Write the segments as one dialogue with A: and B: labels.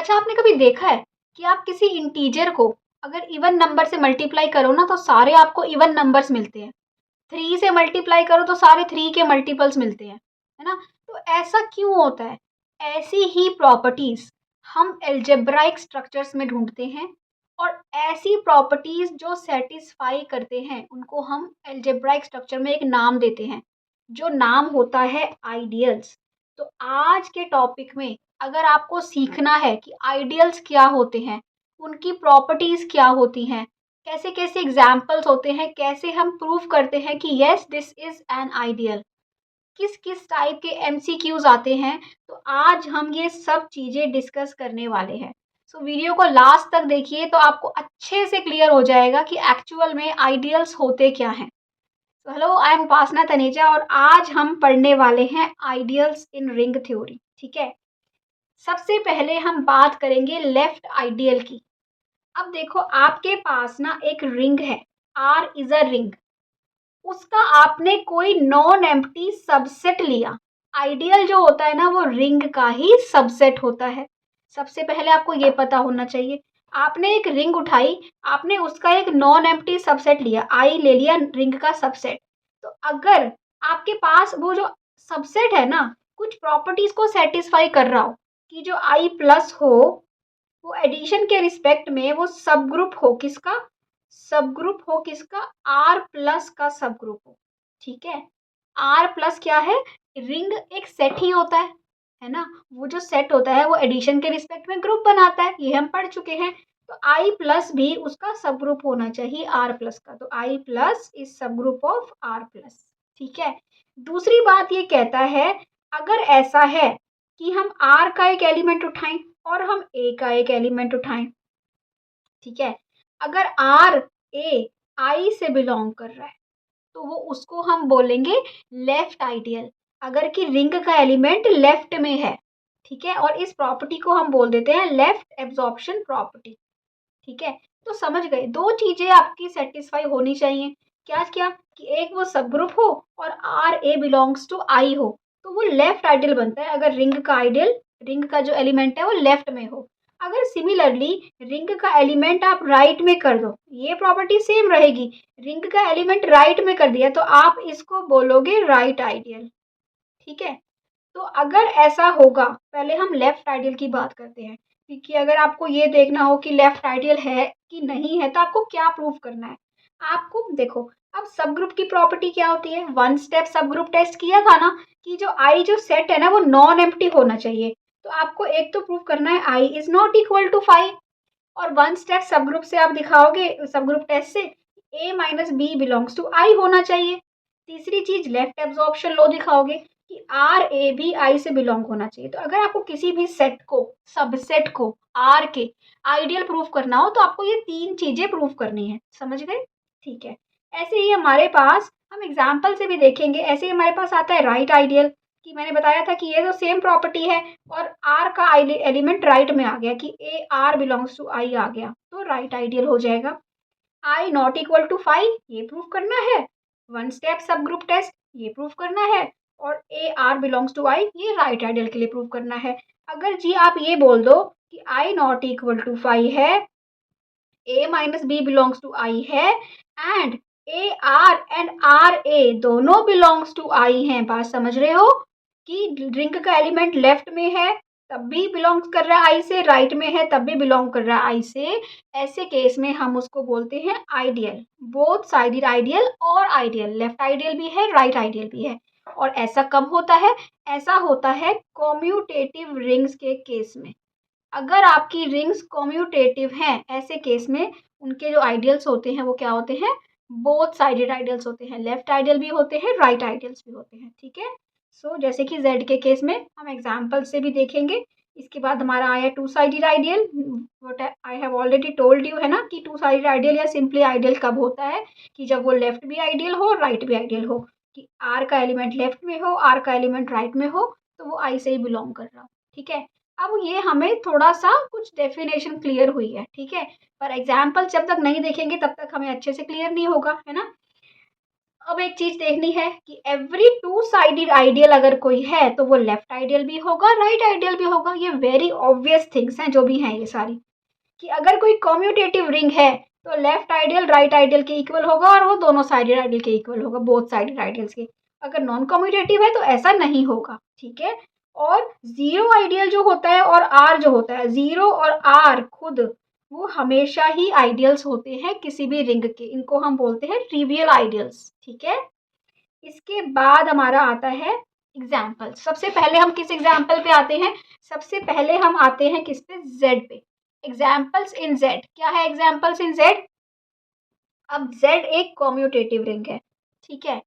A: अच्छा, आपने कभी देखा है कि आप किसी इंटीजर को अगर इवन नंबर से मल्टीप्लाई करो ना तो सारे आपको इवन नंबर्स मिलते हैं। 3 से मल्टीप्लाई करो तो सारे 3 के मल्टीपल्स मिलते हैं, है ना? तो ऐसा क्यों होता है? ऐसी ही प्रॉपर्टीज़ हम अलजेब्राइक स्ट्रक्चर्स में ढूँढते हैं और ऐसी प्रॉपर्टीज़ जो सैटिस्फाई करते हैं, उनको हम अलजेब्राइक स्ट्रक्चर में एक नाम देते हैं, जो नाम होता है आइडियल्स। तो आज के टॉपिक में अगर आपको सीखना है कि आइडियल्स क्या होते हैं, उनकी प्रॉपर्टीज़ क्या होती हैं, कैसे-कैसे एग्ज़ाम्पल्स होते हैं, कैसे हम प्रूव करते हैं कि yes this is an ideal, किस-किस टाइप के एमसीक्यूज़ आते हैं, तो आज हम ये सब चीज़ें डिस्कस करने वाले हैं। सो वीडियो को लास्ट तक देखिए तो आपको अच्छे से क्लियर हो जाएगा कि एक्चुअल में आइडियल्स होते क्या हैं। तो हेलो, आई एम उपासना तनेजा और आज हम पढ़ने वाले हैं आइडियल्स इन रिंग थ्योरी, ठीक है? सबसे पहले हम बात करेंगे लेफ्ट आइडियल की। अब देखो आपके पास ना एक रिंग है, R इज़ अ रिंग, उसका आपने कोई नॉन एम्प्टी सबसेट लिया। आइडियल जो होता है ना वो रिंग का ही सबसेट होता है। सबसे पहले आपको ये पता होना चाहिए। आपने एक रिंग उठाई, आपने उसका एक नॉन एम्प्टी सबसेट लिया, आई ले लिया रिंग का सबसेट। तो अगर आपके पास वो जो सबसेट है ना कुछ प्रॉपर्टीज को सेटिस्फाई कर रहा हो कि जो आई प्लस हो वो एडिशन के रिस्पेक्ट में वो सब ग्रुप हो किसका, सब ग्रुप हो किसका, आर प्लस का सब ग्रुप हो, ठीक है? आर प्लस क्या है, रिंग एक सेट ही होता है ना? वो जो सेट होता है वो एडिशन के रिस्पेक्ट में ग्रुप बनाता है, ये हम पढ़ चुके हैं। तो आई प्लस भी उसका सब ग्रुप होना चाहिए आर प्लस का, तो आई प्लस इज सब ग्रुप ऑफ आर प्लस, ठीक है? दूसरी बात ये कहता है अगर ऐसा है कि हम आर का एक एलिमेंट उठाएं और हम ए का एक एलिमेंट उठाएं, ठीक है? अगर आर ए आई से बिलोंग कर रहा है तो वो उसको हम बोलेंगे लेफ्ट आइडियल, अगर कि रिंग का एलिमेंट लेफ्ट में है, ठीक है? और इस प्रॉपर्टी को हम बोल देते हैं लेफ्ट एब्जॉर्प्शन प्रॉपर्टी, ठीक है? तो समझ गए, दो चीजें आपकी सेटिस्फाई होनी चाहिए। क्या क्या कि एक वो सब ग्रुप हो और आर ए बिलोंग्स टू आई हो, तो वो लेफ्ट आइडियल बनता है अगर रिंग का आइडियल, रिंग का जो एलिमेंट है वो लेफ्ट में हो। अगर सिमिलरली रिंग का एलिमेंट आप राइट में कर दो, ये प्रॉपर्टी सेम रहेगी। रिंग का एलिमेंट राइट में कर दिया तो आप इसको बोलोगे राइट आइडियल, ठीक है? तो अगर ऐसा होगा, पहले हम लेफ्ट आइडियल की बात करते हैं, क्योंकि अगर आपको ये देखना हो कि लेफ्ट आइडियल है कि नहीं है तो आपको क्या प्रूव करना है। आपको देखो, अब सब ग्रुप की प्रॉपर्टी क्या होती है, वन स्टेप सब ग्रुप टेस्ट किया था ना कि जो आई जो सेट है ना वो नॉन एम्प्टी होना चाहिए। तो आपको एक तो प्रूव करना है I is not equal to 5 और वन स्टेप सब ग्रुप से आप दिखाओगे सब ग्रुप टेस्ट से a minus B belongs to I होना चाहिए। तीसरी चीज लेफ्ट एब्जॉर्प्शन लो दिखाओगे कि आर ए भी आई से बिलोंग होना चाहिए। तो अगर आपको किसी भी सेट को, सबसेट को आर के आइडियल प्रूफ करना हो तो आपको ये तीन चीजें प्रूफ करनी है, समझ गए? ठीक है। ऐसे ही हमारे पास, हम एग्जाम्पल से भी देखेंगे, ऐसे ही हमारे पास आता है राइट आइडियल कि मैंने बताया था कि ये तो सेम प्रॉपर्टी है और आर का एलिमेंट राइट में आ गया कि ए आर बिलोंग्स टू आई आ गया तो राइट आइडियल हो जाएगा। आई नॉट इक्वल टू 5 ये प्रूफ करना है, वन स्टेप सब ग्रुप टेस्ट ये प्रूफ करना है और ए आर बिलोंग्स टू आई ये राइट आइडियल के लिए प्रूफ करना है। अगर जी आप ये बोल दो कि आई नॉट इक्वल टू 5 है, A minus B belongs to I है and A R and R A दोनों बिलोंग्स टू आई हैं, बात समझ रहे हो कि रिंग का एलिमेंट लेफ्ट में है तब भी बिलोंग कर रहा है आई से, राइट में है तब भी बिलोंग कर रहा है आई से, ऐसे केस में हम उसको बोलते हैं आइडियल। बोथ साइडेड आइडियल और आइडियल, लेफ्ट आइडियल भी है राइट आइडियल भी है। और ऐसा कब होता है, ऐसा होता है कॉम्यूटेटिव रिंग्स के केस में। अगर आपकी रिंग्स कॉम्यूटेटिव हैं ऐसे केस में उनके जो आइडियल्स होते हैं वो क्या होते हैं, बोथ साइडेड आइडियल्स होते हैं, लेफ्ट आइडियल भी होते हैं राइट आइडियल्स भी होते हैं, ठीक है? सो जैसे कि Z के केस में हम एग्जाम्पल से भी देखेंगे। इसके बाद हमारा आया to sided ideal, what I have already told you है ना कि टू साइडेड आइडियल या सिंपली आइडियल कब होता है कि जब वो लेफ्ट भी आइडियल हो राइट भी आइडियल हो, कि R का एलिमेंट लेफ्ट में हो R का एलिमेंट राइट में हो तो वो I से ही बिलोंग कर रहा हो, ठीक है? अब ये हमें थोड़ा सा कुछ डेफिनेशन क्लियर हुई है, ठीक है? पर एग्जाम्पल जब तक नहीं देखेंगे तब तक हमें अच्छे से क्लियर नहीं होगा, है ना? अब एक चीज देखनी है कि एवरी टू साइडेड आइडियल अगर कोई है तो वो लेफ्ट आइडियल भी होगा, राइट आइडियल भी होगा। ये वेरी ऑब्वियस थिंग्स हैं जो भी हैं ये सारी, कि अगर कोई कम्यूटेटिव रिंग है तो लेफ्ट आइडियल राइट आइडियल के इक्वल होगा और वो दोनों साइडेड आइडियल के इक्वल होगा, बोथ साइडेड आइडियल्स के। अगर नॉन कम्यूटेटिव है तो ऐसा नहीं होगा, ठीक है। और जीरो आइडियल जो होता है और आर जो होता है, जीरो और आर खुद वो हमेशा ही आइडियल्स होते हैं किसी भी रिंग के, इनको हम बोलते हैं ट्रिवियल आइडियल्स, ठीक है। इसके बाद हमारा आता है एग्जाम्पल। सबसे पहले हम किस एग्जाम्पल पे आते हैं? सबसे पहले हम आते हैं किस पे? जेड पे। Examples in Z. क्या है एग्जाम्पल्स इन जेड? अब जेड एक कॉम्यूटेटिव रिंग है, ठीक है।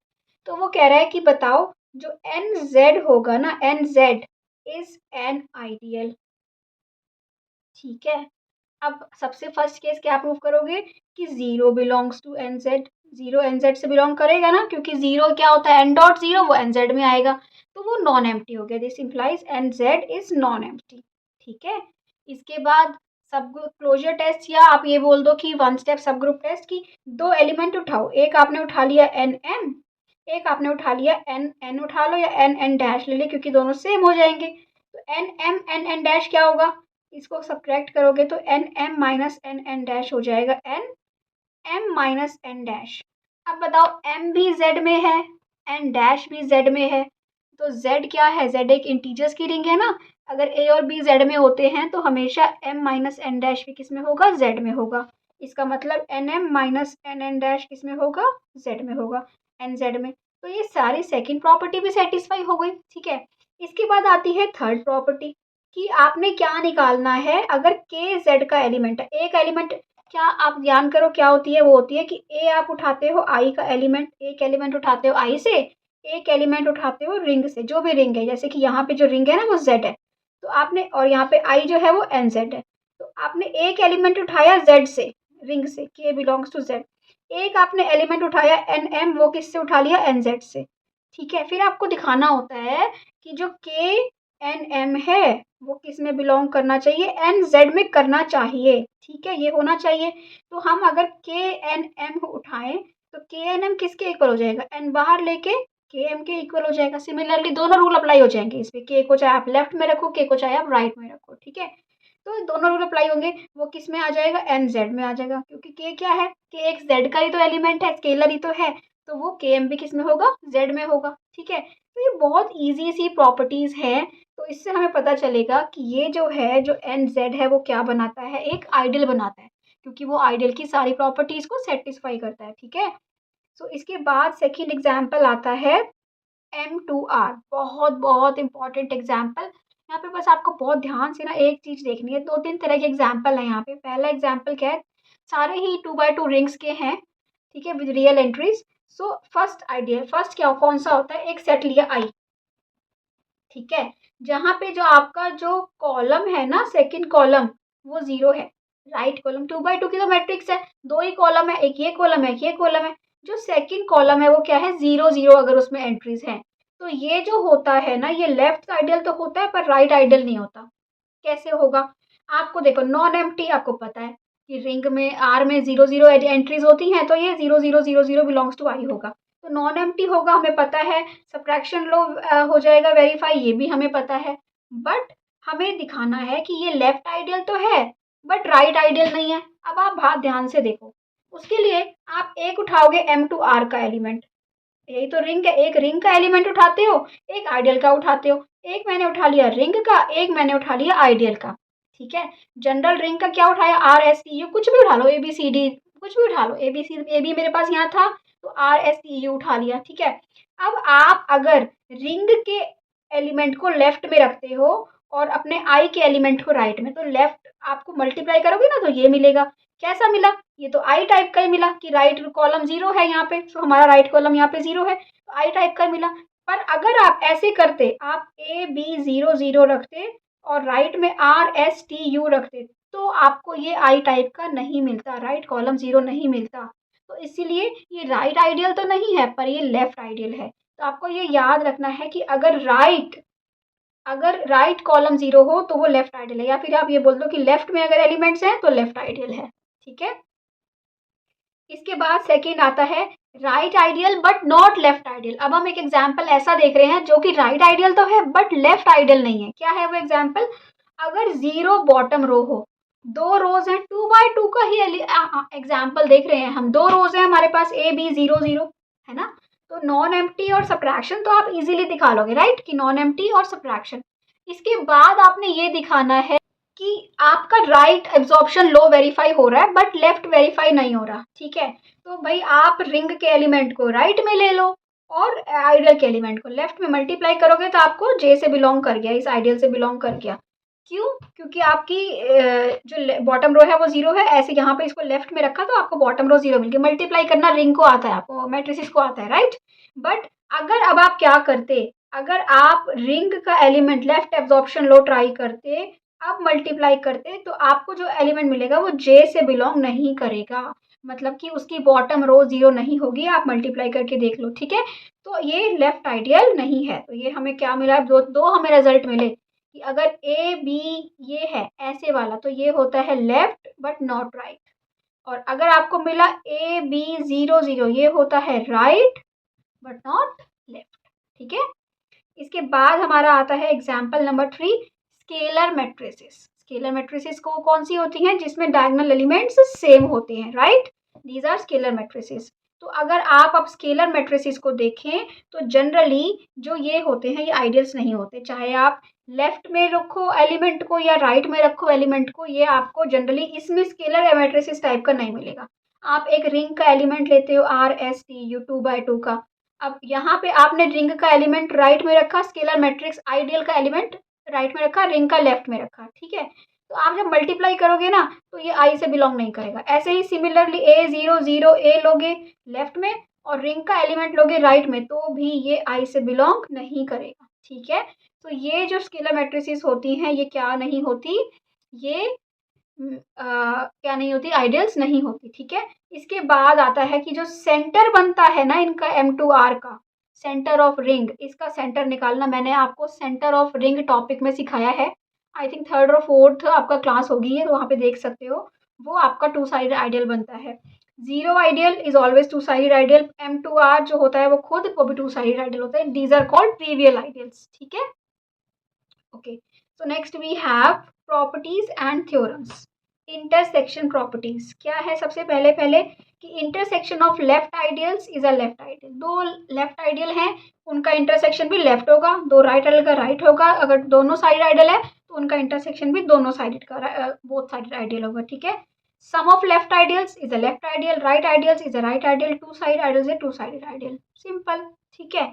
A: तो वो कह रहा है कि बताओ जो एन जेड होगा ना, N Z is an ideal, ठीक है। अब सबसे फर्स्ट केस क्या प्रूव करोगे कि zero belongs to N Z. Zero N Z से बिलोंग करेगा ना, क्योंकि जीरो क्या होता है? एन डॉट जीरो, वो एन जेड में आएगा, तो वो नॉन एम्प्टी हो गया। This implies N Z is non empty, ठीक है। इसके बाद सब ग्रुप क्लोजर टेस्ट, या आप ये बोल दो कि वन स्टेप सब ग्रुप टेस्ट की दो एलिमेंट उठाओ। एक आपने उठा लिया एन एम, एक आपने उठा लिया एन एन, उठा लो या एन एन डैश ले ले, क्योंकि दोनों सेम हो जाएंगे। तो N M N N dash क्या होगा? इसको सब्ट्रैक्ट करोगे तो N M minus N N dash हो जाएगा N M minus N dash. अब बताओ एम भी जेड में है, एन डैश भी जेड में है, तो जेड क्या है? जेड एक इंटीजर्स की रिंग है ना। अगर ए और बी जेड में होते हैं तो हमेशा एम माइनस एन डैश भी किस में होगा? जेड में होगा। इसका मतलब N M minus N N dash किस में होगा? जेड में होगा, एन जेड में। तो ये सारी सेकेंड प्रॉपर्टी भी सेटिस्फाई हो गई, ठीक है। इसके बाद आती है थर्ड प्रॉपर्टी कि आपने क्या निकालना है। अगर के जेड का एलिमेंट है, एक एलिमेंट, क्या आप ध्यान करो क्या होती है? वो होती है कि ए आप उठाते हो आई का एलिमेंट, एक एलिमेंट उठाते हो आई से, एक एलिमेंट उठाते हो रिंग से, जो भी रिंग है। जैसे कि यहाँ पे जो रिंग है ना वो जेड है, तो आपने, और यहाँ पे आई जो है वो एन जेड है, तो आपने एक एलिमेंट उठाया जेड से, रिंग से, के बिलोंग्स टू जेड। एक आपने एलिमेंट उठाया एन एम, वो किससे उठा लिया? एन जेड से, ठीक है। फिर आपको दिखाना होता है कि जो के एन एम है वो किस में बिलोंग करना चाहिए? एन जेड में करना चाहिए, ठीक है, ये होना चाहिए। तो हम अगर के एन एम उठाएं तो के एन एम किसके इक्वल हो जाएगा? एन बाहर लेके के एम के इक्वल हो जाएगा। सिमिलरली दोनों रूल अप्लाई हो जाएंगे इसमें, के को चाहे आप लेफ्ट में रखो, के को चाहे आप राइट में रखो, ठीक है। तो दोनों रूल अप्लाई होंगे, वो किस में आ जाएगा? एन जेड में आ जाएगा, क्योंकि के क्या है? के एक जेड का ही तो एलिमेंट है, स्केलर ही तो है, तो वो के एम भी किस में होगा? जेड में होगा, ठीक है। तो ये बहुत ईजी सी प्रॉपर्टीज है। तो इससे हमें पता चलेगा कि ये जो है, जो एन जेड है वो क्या बनाता है? एक आइडियल बनाता है, क्योंकि वो आइडियल की सारी प्रॉपर्टीज को सेटिस्फाई करता है, ठीक है। सो इसके बाद सेकेंड एग्जाम्पल आता है M2R। बहुत बहुत इंपॉर्टेंट एग्जाम्पल। यहाँ पे बस आपको बहुत ध्यान से ना एक चीज देखनी है। दो तीन तरह के एग्जाम्पल है यहाँ पे। पहला एग्जाम्पल क्या है? सारे ही 2x2 रिंग्स के हैं, ठीक है, with real entries. So first ideal, first क्या कौन सा होता है? एक सेट लिया आई, ठीक है, जहाँ पे जो आपका जो कॉलम है ना, सेकंड कॉलम, वो जीरो है। राइट कॉलम 2x2 की तो मैट्रिक्स है, दो ही कॉलम है, एक ये कॉलम है, एक ये कॉलम है। जो सेकंड कॉलम है वो क्या है? जीरो जीरो, अगर उसमें एंट्रीज हैं तो ये जो होता है ना, ये लेफ्ट आइडियल तो होता है पर राइट आइडियल नहीं होता। कैसे होगा? आपको देखो, नॉन एम्प्टी आपको पता है कि रिंग में आर में जीरो जीरो एंट्रीज होती हैं, तो ये zero zero zero zero belongs to I होगा, तो नॉन एम्प्टी होगा, हमें पता है। सब्ट्रैक्शन लो हो जाएगा वेरीफाई, ये भी हमें पता है। बट हमें दिखाना है कि ये लेफ्ट आइडियल तो है बट राइट आइडियल नहीं है। अब आप बात ध्यान से देखो, उसके लिए आप एक उठाओगे M2R का एलिमेंट, यही तो रिंग है, एक रिंग का एलिमेंट उठाते हो, एक आइडियल का उठाते हो। एक मैंने उठा लिया रिंग का, एक मैंने उठा लिया आइडियल का, ठीक है। जनरल रिंग का क्या उठाया? RSTU, कुछ भी उठा लो, ABCD, कुछ भी उठा लो, ABC AB मेरे पास यहाँ था तो RSTU उठा लिया, ठीक है। अब आप अगर रिंग के एलिमेंट को लेफ्ट में रखते हो और अपने आई के एलिमेंट को राइट में, तो लेफ्ट आपको मल्टीप्लाई करोगे ना तो ये मिलेगा। कैसा मिला? ये तो आई टाइप का ही मिला कि राइट कॉलम जीरो है यहाँ पे, तो हमारा राइट कॉलम यहाँ पे जीरो है, तो आई टाइप का मिला। पर अगर आप ऐसे करते, आप AB00 रखते और राइट में RSTU रखते, तो आपको ये आई टाइप का नहीं मिलता, राइट कॉलम जीरो नहीं मिलता। तो इसीलिए ये राइट आइडियल तो नहीं है पर ये लेफ्ट आइडियल है। तो आपको ये याद रखना है कि अगर राइट कॉलम जीरो हो तो वो लेफ्ट आइडियल है, या फिर आप ये बोल दो कि लेफ्ट में अगर एलिमेंट्स हैं तो लेफ्ट आइडियल है, ठीक है। इसके बाद सेकेंड आता है right ideal but not left ideal. अब हम एक एग्जाम्पल ऐसा देख रहे हैं जो कि राइट आइडियल तो है बट लेफ्ट आइडियल नहीं है। क्या है वो एग्जाम्पल? अगर 0 बॉटम रो हो, 2 रोज हैं, 2 by 2 का ही एग्जाम्पल देख रहे हैं हम। 2 रोज हैं हमारे पास, ए बी 0 0, है ना? तो नॉन एम्प्टी और सब्ट्रैक्शन तो आप इजीली दिखा लोगे, राइट, कि नॉन एम्प्टी और सब्ट्रैक्शन। इसके बाद आपने ये दिखाना है कि आपका राइट एब्जॉर्प्शन लो वेरीफाई हो रहा है बट लेफ्ट वेरीफाई नहीं हो रहा, ठीक है? तो भाई आप रिंग के एलिमेंट को राइट में ले लो और आइडियल के एलिमेंट को लेफ्ट में मल्टीप्लाई करोगे तो आपको जे से बिलोंग कर गया, इस आइडियल से बिलोंग कर गया। क्यों? क्योंकि आपकी जो बॉटम रो है वो 0 है, ऐसे यहाँ पे इसको लेफ्ट में रखा तो आपको बॉटम रो 0 मिल गई। मल्टीप्लाई करना रिंग को आता है, आपको मैट्रिसेस को आता है, राइट? बट अगर अब आप क्या करते, अगर आप रिंग का एलिमेंट लेफ्ट एब्जॉर्प्शन लो ट्राई करते, अब मल्टीप्लाई करते, तो आपको जो एलिमेंट मिलेगा वो जे से बिलोंग नहीं करेगा, मतलब कि उसकी बॉटम रो 0 नहीं होगी। आप मल्टीप्लाई करके देख लो, ठीक है? तो ये लेफ्ट आइडियल नहीं है। तो ये हमें क्या मिला? दो हमें रिजल्ट मिले कि अगर ए बी ये है ऐसे वाला तो ये होता है लेफ्ट बट नॉट राइट, और अगर आपको मिला ए बी 0 0 ये होता है राइट बट नॉट लेफ्ट, ठीक है? इसके बाद हमारा आता है example number 3, scalar matrices. Scalar matrices को कौन सी होती हैं? जिसमें डायगोनल एलिमेंट्स सेम होते हैं, right? These are scalar matrices. तो अगर आप अब स्केलर मैट्रिसेस को देखें तो जनरली जो ये होते हैं ये आइडियल्स नहीं होते, चाहे आप लेफ्ट में रखो एलिमेंट को या राइट में रखो एलिमेंट को, ये आपको जनरली इसमें स्केलर मैट्रिसेस टाइप का नहीं मिलेगा। आप एक रिंग का एलिमेंट लेते हो R S T U 2 by 2 का, अब यहाँ पे आपने रिंग का एलिमेंट राइट में रखा, स्केलर मैट्रिक्स आइडियल का एलिमेंट राइट में रखा, रिंग का लेफ्ट में रखा, ठीक है? तो आप जब मल्टीप्लाई करोगे ना तो ये आई से बिलोंग नहीं करेगा। ऐसे ही सिमिलरली ए 0 0 ए लोगे लेफ्ट में और रिंग का एलिमेंट लोगे राइट में तो भी ये आई से बिलोंग नहीं करेगा, ठीक है? तो ये जो स्केलर मैट्रिसेस होती हैं ये क्या नहीं होती, ये क्या नहीं होती, आइडियल्स नहीं होती, ठीक है? इसके बाद आता है कि जो सेंटर बनता है ना इनका M2R का, सेंटर ऑफ रिंग, इसका सेंटर निकालना मैंने आपको सेंटर ऑफ रिंग टॉपिक में सिखाया है। आई थिंक 3rd और 4th आपका क्लास होगी है, तो वहाँ पे देख सकते हो। वो आपका 2 साइड आइडियल बनता है। 0 ideal is always 2 side ideal. M2R जो होता है वो खुद वो भी 2 साइड आइडियल होता है। These are called trivial ideals, ठीक है? Okay, so next we have properties and theorems. Intersection properties क्या है? सबसे पहले कि intersection of left ideals is a left ideal. 2 left ideal हैं, उनका इंटरसेक्शन भी लेफ्ट होगा, 2 राइट आइडियल का राइट होगा। अगर दोनों साइड आइडियल है तो उनका इंटरसेक्शन भी दोनों साइड का बोथ साइड आइडियल होगा, ठीक है? Sum of left ideals is a left ideal, right ideals is a right ideal, 2 side ideals is 2 side ideal, simple, ठीक है?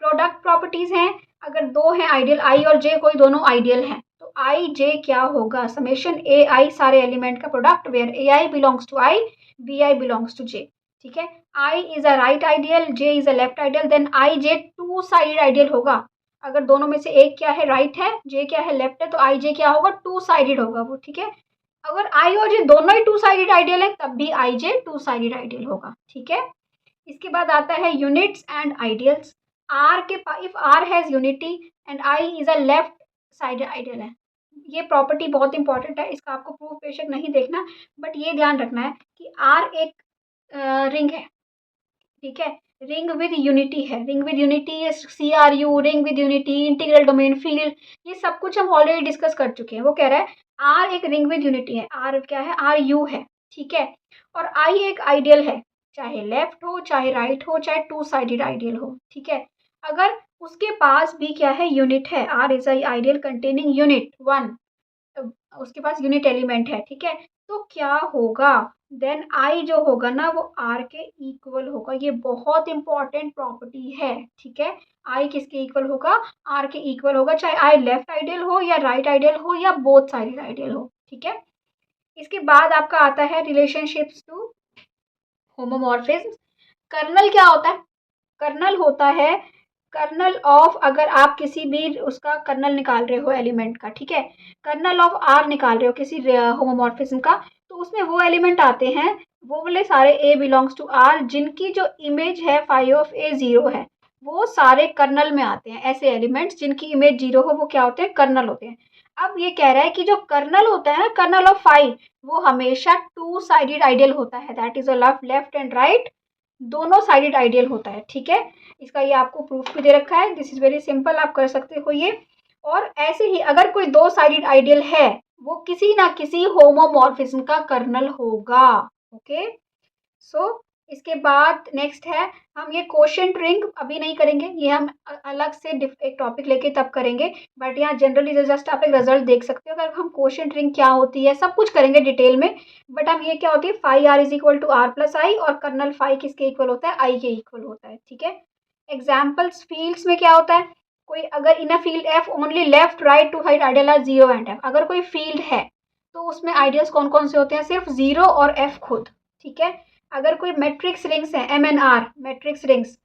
A: प्रोडक्ट प्रॉपर्टीज हैं, अगर 2 हैं आइडियल आई और जे, कोई दोनों आइडियल हैं तो आई जे क्या होगा? समेशन ए आई सारे एलिमेंट का product where A I belongs to I, B I belongs to J, ठीक है? I is a right ideal, J is a left ideal, then I J 2 side ideal होगा। अगर दोनों में से एक क्या है? राइट है, जे क्या है? लेफ्ट है, तो आई जे क्या होगा? 2 साइडेड होगा वो, ठीक है? अगर आई और जे दोनों ही 2 साइडेड आइडियल है तब भी आई जे 2 साइडेड आइडियल होगा, ठीक है? इसके बाद आता है यूनिट्स एंड आइडियल्स। आर के if R has unity and I is a left side ideal है। ये प्रॉपर्टी बहुत इंपॉर्टेंट है, इसका आपको प्रूफ बेशक नहीं देखना बट ये ध्यान रखना है कि आर एक रिंग है, ठीक है? रिंग विद यूनिटी है, ring with unity, C R U, ring with unity, integral domain field, ये सब कुछ हम ऑलरेडी डिस्कस कर चुके हैं। वो कह रहा है आर एक रिंग विद यूनिटी है, आर क्या है? आर यू है, ठीक है? और आई एक आइडियल है, चाहे लेफ्ट हो चाहे राइट हो चाहे 2 साइडेड आइडियल हो, ठीक है? अगर उसके पास भी क्या है? यूनिट है, R is I ideal containing unit 1, उसके पास यूनिट एलिमेंट है, ठीक है? तो क्या होगा? देन आई जो होगा ना वो आर के इक्वल होगा। ये बहुत इंपॉर्टेंट प्रॉपर्टी है, ठीक है? आई किसके इक्वल होगा? आर के इक्वल होगा, चाहे आई लेफ्ट आइडियल हो या राइट आइडियल हो या बोथ साइड आइडियल हो, ठीक है? इसके बाद आपका आता है रिलेशनशिप्स टू होमोमॉर्फिज्म। कर्नल क्या होता है? कर्नल होता है कर्नल ऑफ, अगर आप किसी भी उसका कर्नल निकाल रहे हो एलिमेंट का, ठीक है? कर्नल ऑफ आर निकाल रहे हो किसी होमोमॉर्फिज्म का, तो उसमें वो एलिमेंट आते हैं, वो वाले सारे ए बिलोंग्स टू आर जिनकी जो इमेज है फाई ऑफ ए 0 है, वो सारे कर्नल में आते हैं। ऐसे एलिमेंट्स जिनकी इमेज 0 हो वो क्या होते हैं? कर्नल होते हैं। अब ये कह रहा है कि जो कर्नल होता है ना, कर्नल ऑफ फाई, वो हमेशा 2 साइडेड आइडियल होता है, that is a left and right दोनों साइडेड आइडियल होता है, ठीक है। इसका ये आपको प्रूफ भी दे रखा है, दिस इज वेरी सिंपल, आप कर सकते हो ये। और ऐसे ही अगर कोई दो साइडेड आइडियल है वो किसी ना किसी होमोमॉर्फिज्म का कर्नल होगा। ओके, सो इसके बाद नेक्स्ट है, हम ये कोशेंट रिंग अभी नहीं करेंगे, ये हम अलग से एक टॉपिक लेके तब करेंगे। बट यहाँ जनरली जस्ट आप एक रिजल्ट देख सकते हो, अगर हम कोशेंट रिंग क्या होती है सब कुछ करेंगे डिटेल में। बट हम ये क्या होती है, phi R is equal to R plus I, और कर्नल फाई किसके इक्वल होता है, आई के इक्वल होता है, ठीक है। एग्जाम्पल्स फील्ड्स में क्या होता है, कोई अगर in a field F only left right two side ideal are zero and F, अगर कोई फील्ड है तो उसमें आइडियल्स कौन कौन से होते हैं, सिर्फ जीरो और एफ खुद, ठीक है। अगर कोई मैट्रिक्स रिंग्स है, M N R matrix rings,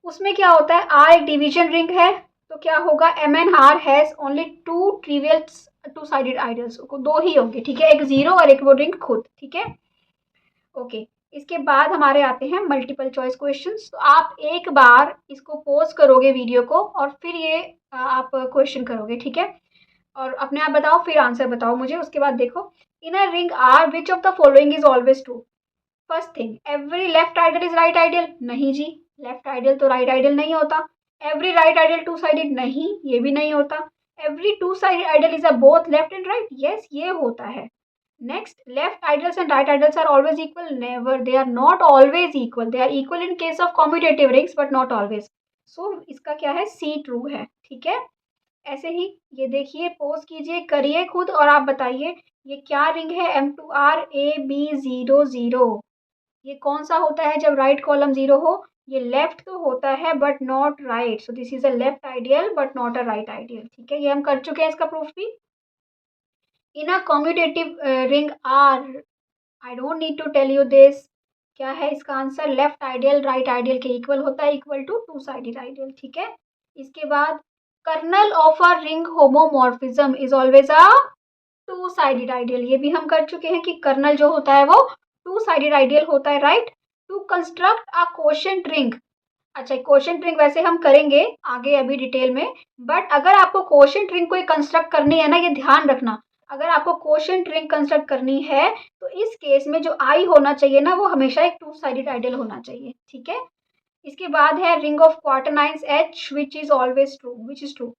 A: उसमें क्या होता है, आर एक डिवीजन रिंग है तो क्या होगा, M N R has only two trivial two sided ideals, दो ही होंगे, ठीक है, एक जीरो और एक वो रिंग खुद, ठीक है। ओके, इसके बाद हमारे आते हैं मल्टीपल चॉइस क्वेश्चंस। तो आप एक बार इसको पॉज करोगे वीडियो को और फिर ये आप क्वेश्चन करोगे, ठीक है। और अपने आप बताओ फिर आंसर बताओ मुझे। उसके बाद देखो, in a ring R which of the following is always true. First thing, every left ideal is right ideal, नहीं जी, लेफ्ट आइडियल तो राइट आइडियल नहीं होता। Every right ideal two sided, नहीं, ये भी नहीं होता। Every two sided ideal is a both left and right, yes ये होता है। Next, left ideals and right ideals are always equal, never, they are not always equal, they are equal in case of commutative rings but not always. So इसका क्या है, C true है, ठीक है। ऐसे ही ये देखिए, पोज कीजिए, करिए खुद और आप बताइए ये क्या रिंग है, M two R A B zero zero, ये कौन सा होता है जब राइट कॉलम जीरो हो, ये लेफ्ट तो होता है but not right, so this is a left ideal but not a right ideal, ठीक है। ये हम कर चुके हैं इसका प्रूफ भी। In a commutative ring R, I don't need to tell you this, क्या है इसका answer, left ideal right ideal के इक्वल होता है, equal to two sided ideal, ठीक है। इसके बाद, kernel of a ring homomorphism is always a two sided ideal, ये भी हम कर चुके हैं कि कर्नल जो होता है वो टू साइडेड आइडियल होता है, right. To construct a quotient ring, अच्छा कोशेंट रिंग वैसे हम करेंगे आगे अभी डिटेल में। बट अगर आपको कोशेंट रिंग कोई कंस्ट्रक्ट करनी है ना, ये ध्यान रखना, अगर आपको कोशेंट रिंग कंस्ट्रक्ट करनी है तो इस केस में जो आई होना चाहिए ना वो हमेशा एक टू साइडेड आइडियल होना चाहिए, ठीक है। इसके बाद है ring of quaternions H which is always true, which is true,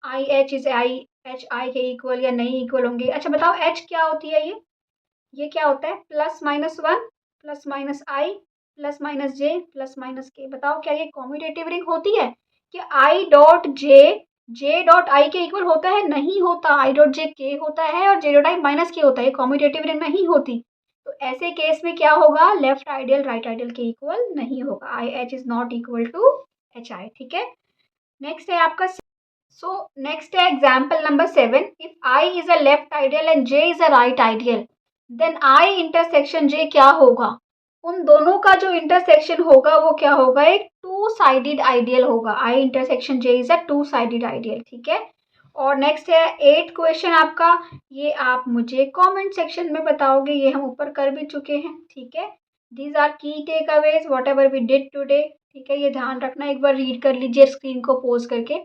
A: I H is I, H I के इक्वल या नहीं इक्वल होंगे। अच्छा बताओ एच क्या होती है, ये क्या होता है, plus minus one plus minus I plus minus J plus minus K, बताओ क्या ये कॉम्यूटेटिव रिंग होती है, कि I dot J dot I के इक्वल होता है, नहीं होता, आई डॉट जे के होता है और जे डॉट आई माइनस के होता है, कॉम्यूटेटिव रिंग नहीं होती। तो ऐसे केस में क्या होगा, लेफ्ट आइडियल राइट आइडियल के इक्वल नहीं होगा, I H is not equal to H I, ठीक है। नेक्स्ट है आपका, सो नेक्स्ट है example number 7, if I is a left ideal and J is a right ideal then I intersection J क्या होगा, उन दोनों का जो इंटरसेक्शन होगा वो क्या होगा, एक टू साइडेड आइडियल होगा, I intersection J is a two sided ideal, ठीक है। और नेक्स्ट है 8th क्वेश्चन आपका, ये आप मुझे कमेंट सेक्शन में बताओगे, ये हम ऊपर कर भी चुके हैं, ठीक है। These are key takeaways whatever we did today, ठीक है, ये ध्यान रखना, एक बार रीड कर लीजिए स्क्रीन को पोज करके।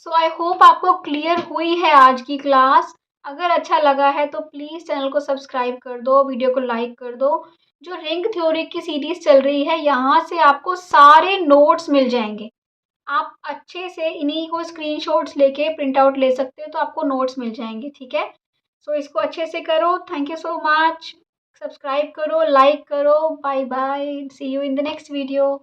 A: सो आई होप आपको क्लियर हुई है आज की क्लास। अगर अच्छा लगा है तो प्लीज़ चैनल को सब्सक्राइब कर दो, वीडियो को लाइक कर दो। जो रिंग थ्योरी की सीरीज़ चल रही है यहाँ से आपको सारे नोट्स मिल जाएंगे, आप अच्छे से इन्हीं को स्क्रीनशॉट्स लेके प्रिंट आउट ले सकते हो, तो आपको नोट्स मिल जाएंगे, ठीक है। सो इसको अच्छे से करो, thank you so much, subscribe करो, लाइक करो, bye bye, see you in the next video.